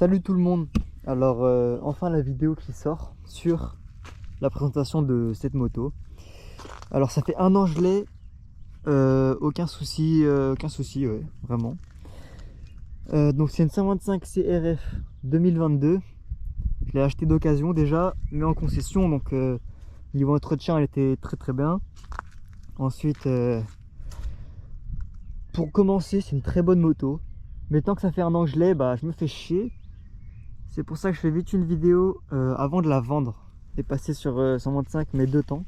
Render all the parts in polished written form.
Salut tout le monde. Alors enfin la vidéo qui sort sur la présentation de cette moto. Alors ça fait un an je l'ai, aucun souci ouais, vraiment. Donc c'est une 125 CRF 2022. Je l'ai acheté d'occasion déjà, mais en concession, donc niveau entretien elle était très bien. Ensuite pour commencer, c'est une très bonne moto, mais tant que ça fait un an que je l'ai, je me fais chier. C'est pour ça que je fais vite une vidéo avant de la vendre et passer sur 125 mais 2 temps,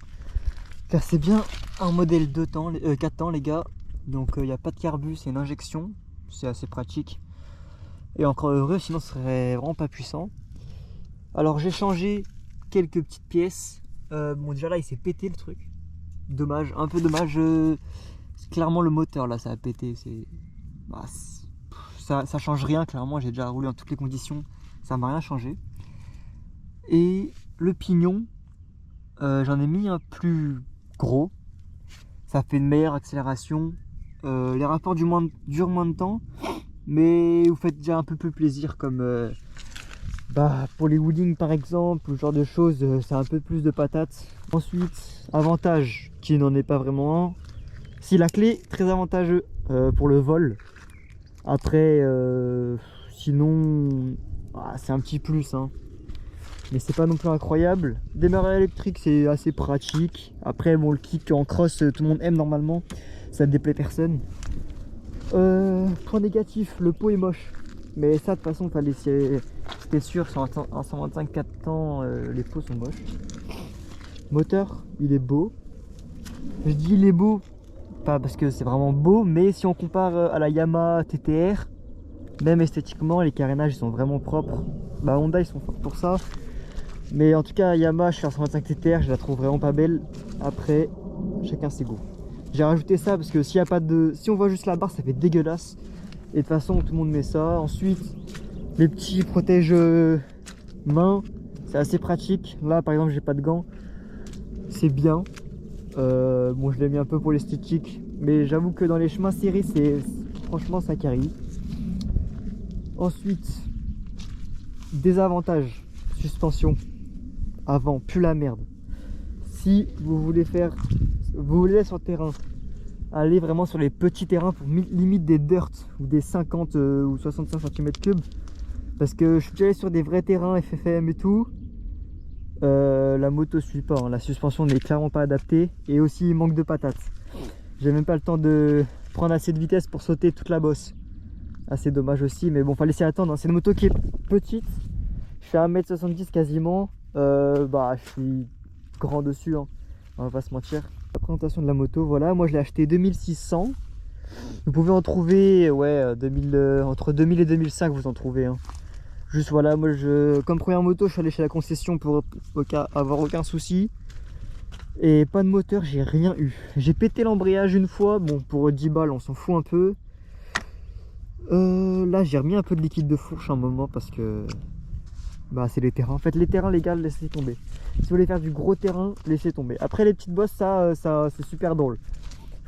car c'est bien un modèle 2 temps, 4 temps les gars. Donc il n'y a pas de carbu, c'est une injection, c'est assez pratique et encore heureux, sinon ce serait vraiment pas puissant. Alors j'ai changé quelques petites pièces. Bon, déjà là il s'est pété le truc, dommage, un peu dommage. Clairement le moteur là ça a pété, ça change rien. Clairement j'ai déjà roulé en toutes les conditions, ça m'a rien changé. Et le pignon, j'en ai mis un plus gros, ça fait une meilleure accélération. Les rapports durent moins de temps, mais vous faites déjà un peu plus plaisir, comme pour les wheelings par exemple, ou ce genre de choses, c'est un peu plus de patates. Ensuite, avantage qui n'en est pas vraiment un, si la clé, très avantageux pour le vol. Après sinon c'est un petit plus hein, mais c'est pas non plus incroyable. Démarrage électrique c'est assez pratique. Après bon, le kick en cross tout le monde aime normalement, ça ne déplaît personne. Point négatif, le pot est moche, mais ça de toute façon fallait, c'était sûr, sur un 125 4 temps les pots sont moches. Moteur il est beau, je dis il est beau pas parce que c'est vraiment beau, mais si on compare à la Yamaha TTR, même esthétiquement les carénages ils sont vraiment propres. Honda ils sont forts pour ça, mais en tout cas Yamaha, je suis en 125 TTR, je la trouve vraiment pas belle. Après chacun ses goûts. J'ai rajouté ça parce que s'il y a pas de, si on voit juste la barre ça fait dégueulasse, et de toute façon tout le monde met ça. Ensuite les petits protège mains, c'est assez pratique. Là par exemple j'ai pas de gants, c'est bien. Bon, je l'ai mis un peu pour l'esthétique, mais j'avoue que dans les chemins serrés, franchement ça carie. Ensuite, désavantage, suspension avant, pue la merde. Si vous voulez aller sur le terrain, allez vraiment sur les petits terrains, pour limite des dirt ou des 50 ou 65 cm3, parce que je suis déjà allé sur des vrais terrains FFM et tout. La moto suit pas, hein. La suspension n'est clairement pas adaptée, et aussi il manque de patates. J'ai même pas le temps de prendre assez de vitesse pour sauter toute la bosse. Assez dommage aussi, mais bon, fallait s'y attendre hein. C'est une moto qui est petite, je fais 1m70 quasiment, je suis grand dessus hein. On va pas se mentir. La présentation de la moto, voilà, moi je l'ai acheté 2600. Vous pouvez en trouver entre 2000 et 2005, vous en trouvez hein. Juste voilà, moi comme première moto, je suis allé chez la concession pour avoir aucun souci. Et pas de moteur, j'ai rien eu. J'ai pété l'embrayage une fois, bon pour 10 balles, on s'en fout un peu. Là j'ai remis un peu de liquide de fourche un moment parce que c'est les terrains. En fait les terrains les gars, laissez tomber. Si vous voulez faire du gros terrain, laissez tomber. Après les petites bosses, ça c'est super drôle.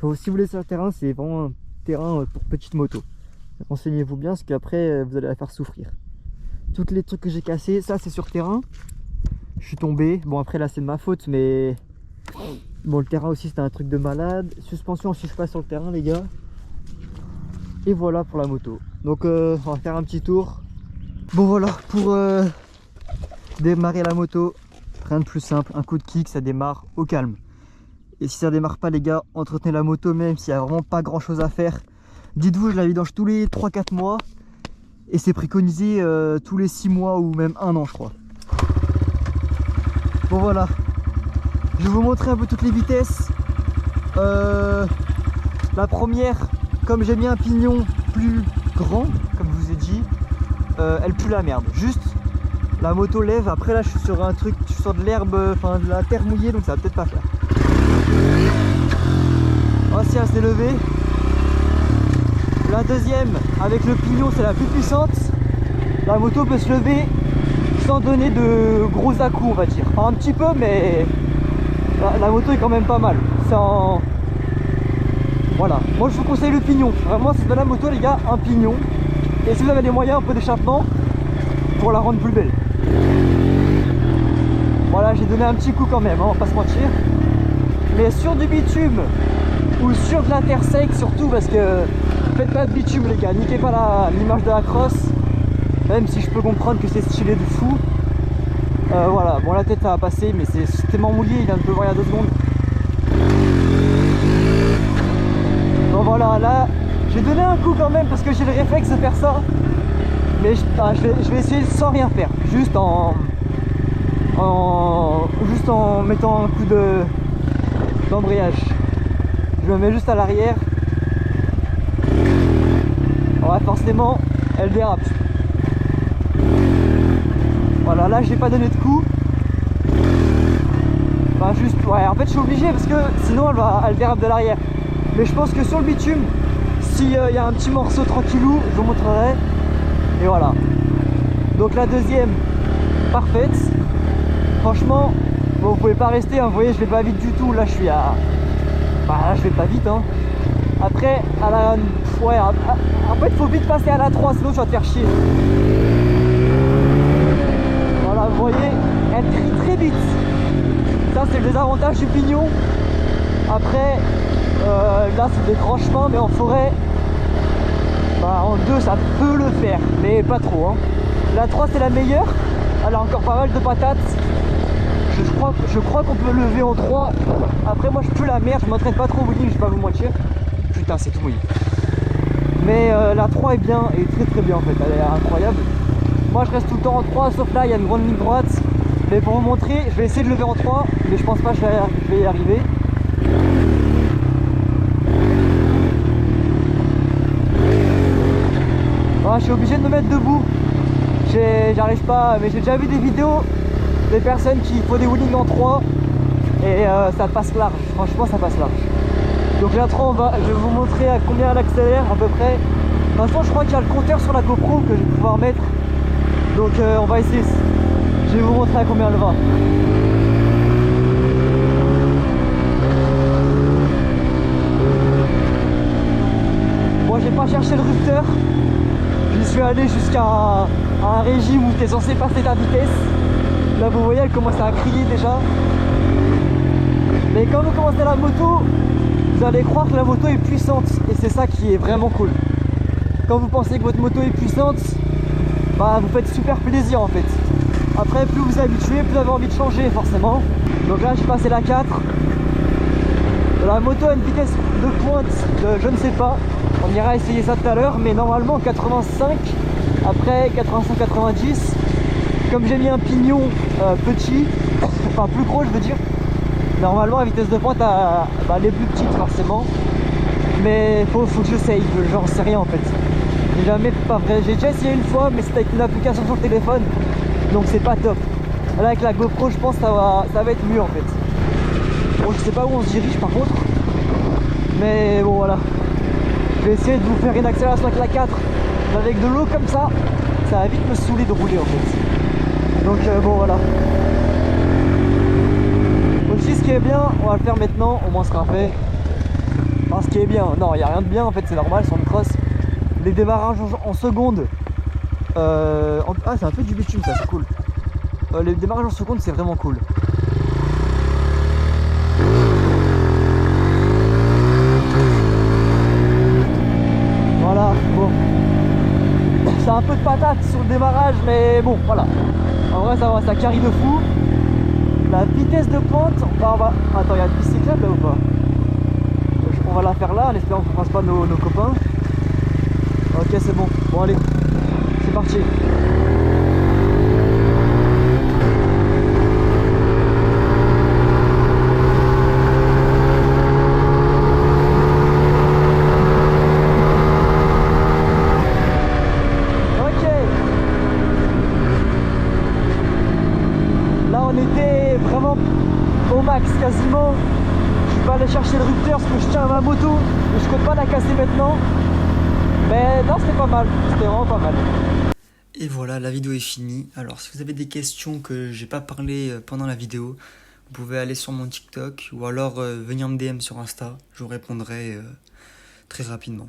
Si vous voulez sur le terrain, c'est vraiment un terrain pour petite moto. Renseignez-vous bien parce qu'après vous allez la faire souffrir. Toutes les trucs que j'ai cassés, ça c'est sur terrain. Je suis tombé, bon après là c'est de ma faute, mais bon le terrain aussi c'était un truc de malade. Suspension, je suis pas sur le terrain les gars. Et voilà pour la moto. Donc on va faire un petit tour. Bon voilà, pour démarrer la moto, rien de plus simple, un coup de kick, ça démarre au calme. Et si ça démarre pas les gars, entretenez la moto même s'il y a vraiment pas grand chose à faire. Dites-vous, je la vidange tous les 3-4 mois. Et c'est préconisé tous les 6 mois ou même 1 an je crois. Bon voilà, je vais vous montrer un peu toutes les vitesses. La première, comme j'ai mis un pignon plus grand, comme je vous ai dit, elle pue la merde. Juste la moto lève, après là je suis sur un truc, je suis sur de l'herbe, enfin de la terre mouillée, donc ça va peut-être pas faire. Oh si, elle s'est levée. La deuxième, avec le pignon, c'est la plus puissante. La moto peut se lever sans donner de gros à-coups, on va dire. Enfin, un petit peu, mais la moto est quand même pas mal. Voilà, moi je vous conseille le pignon. Vraiment, c'est de la moto les gars, un pignon. Et si vous avez les moyens un peu d'échappement, pour la rendre plus belle. Voilà, j'ai donné un petit coup quand même, hein, on va pas se mentir. Mais sur du bitume ou sur de la terre sec surtout, parce que faites pas de bitume les gars, niquez pas l'image de la crosse. Même si je peux comprendre que c'est stylé de fou. Voilà, bon la tête ça va passer, mais c'est tellement mouillé, il vient de pleuvoir il y a 2 secondes. Bon voilà, là j'ai donné un coup quand même parce que j'ai le réflexe de faire ça. Mais je vais essayer sans rien faire, juste en mettant un coup d'embrayage. Je me mets juste à l'arrière. Ouais, forcément elle dérape. Voilà, là j'ai pas donné de coup. Enfin juste, ouais, en fait je suis obligé parce que sinon elle dérape de l'arrière. Mais je pense que sur le bitume, s'il y a un petit morceau tranquillou, je vous montrerai. Et voilà. Donc la deuxième, parfaite. Franchement, bon, vous pouvez pas rester, hein, vous voyez je vais pas vite du tout. Là je suis à... Bah là je vais pas vite hein. Après, à la... Ouais, en fait il faut vite passer à la 3, sinon tu vas te faire chier. Voilà, vous voyez, elle trie très vite. Ça c'est le désavantage du pignon. Après, là c'est des grands chemins, mais en forêt, bah, en 2 ça peut le faire, mais pas trop. Hein. La 3 c'est la meilleure, elle a encore pas mal de patates. Je crois qu'on peut lever en 3. Après moi je pue la merde, je m'entraîne pas trop au bowling, je vais pas vous mentir. Putain c'est tout mouillé. Mais la 3 est bien, et très très bien en fait, elle est incroyable. Moi je reste tout le temps en 3, sauf là il y a une grande ligne droite. Mais pour vous montrer, je vais essayer de lever en 3, mais je pense pas que je vais y arriver. Ouais, je suis obligé de me mettre debout. J'arrive pas, mais j'ai déjà vu des vidéos des personnes qui font des wheelings en 3 et ça passe large, franchement ça passe large. Donc la 3 je vais vous montrer à combien elle accélère à peu près. De toute façon je crois qu'il y a le compteur sur la GoPro que je vais pouvoir mettre. Donc on va essayer, je vais vous montrer à combien elle va. Moi j'ai pas cherché le rupteur, j'y suis allé jusqu'à un régime où tu es censé passer ta vitesse. Là vous voyez elle commence à crier déjà. Mais quand vous commencez la moto, vous allez croire que la moto est puissante. Et c'est ça qui est vraiment cool. Quand vous pensez que votre moto est puissante, bah vous faites super plaisir en fait. Après plus vous habituez, plus vous avez envie de changer forcément. Donc là j'ai passé la 4. La moto a une vitesse de pointe de je ne sais pas. On ira essayer ça tout à l'heure. Mais normalement 85, après 85-90. Comme j'ai mis un pignon petit, enfin plus gros je veux dire, normalement la vitesse de pointe elle est plus petite forcément. Mais faut que j'essaye, j'en sais rien en fait. J'ai jamais, pas vrai, j'ai déjà essayé une fois mais c'était avec une application sur le téléphone. Donc c'est pas top. Là avec la GoPro je pense que ça va être mieux en fait. Bon je sais pas où on se dirige par contre. Mais bon voilà. Je vais essayer de vous faire une accélération avec la 4. Avec de l'eau comme ça va vite me saouler de rouler en fait. Donc bon voilà. Aussi ce qui est bien, on va le faire maintenant, au moins ce sera fait. Enfin ce qui est bien, non il n'y a rien de bien en fait, c'est normal sur une cross. Les démarrages en seconde. Ah c'est un peu du bitume ça, c'est cool. Les démarrages en seconde c'est vraiment cool. Voilà, bon. C'est un peu de patate sur le démarrage mais bon voilà. En vrai ça va, ça carry de fou. La vitesse de pointe, on va... Attends, il y a une piste cyclable là ou pas? On va la faire là en espérant qu'on ne fasse pas nos copains. Ok c'est bon, bon allez, c'est parti. Au max quasiment. Je vais aller chercher le rupteur parce que je tiens à ma moto et je compte pas la casser maintenant. Mais non c'était pas mal, c'était vraiment pas mal. Et voilà, la vidéo est finie. Alors si vous avez des questions que j'ai pas parlé pendant la vidéo, vous pouvez aller sur mon TikTok ou alors venir me DM sur Insta, je vous répondrai très rapidement.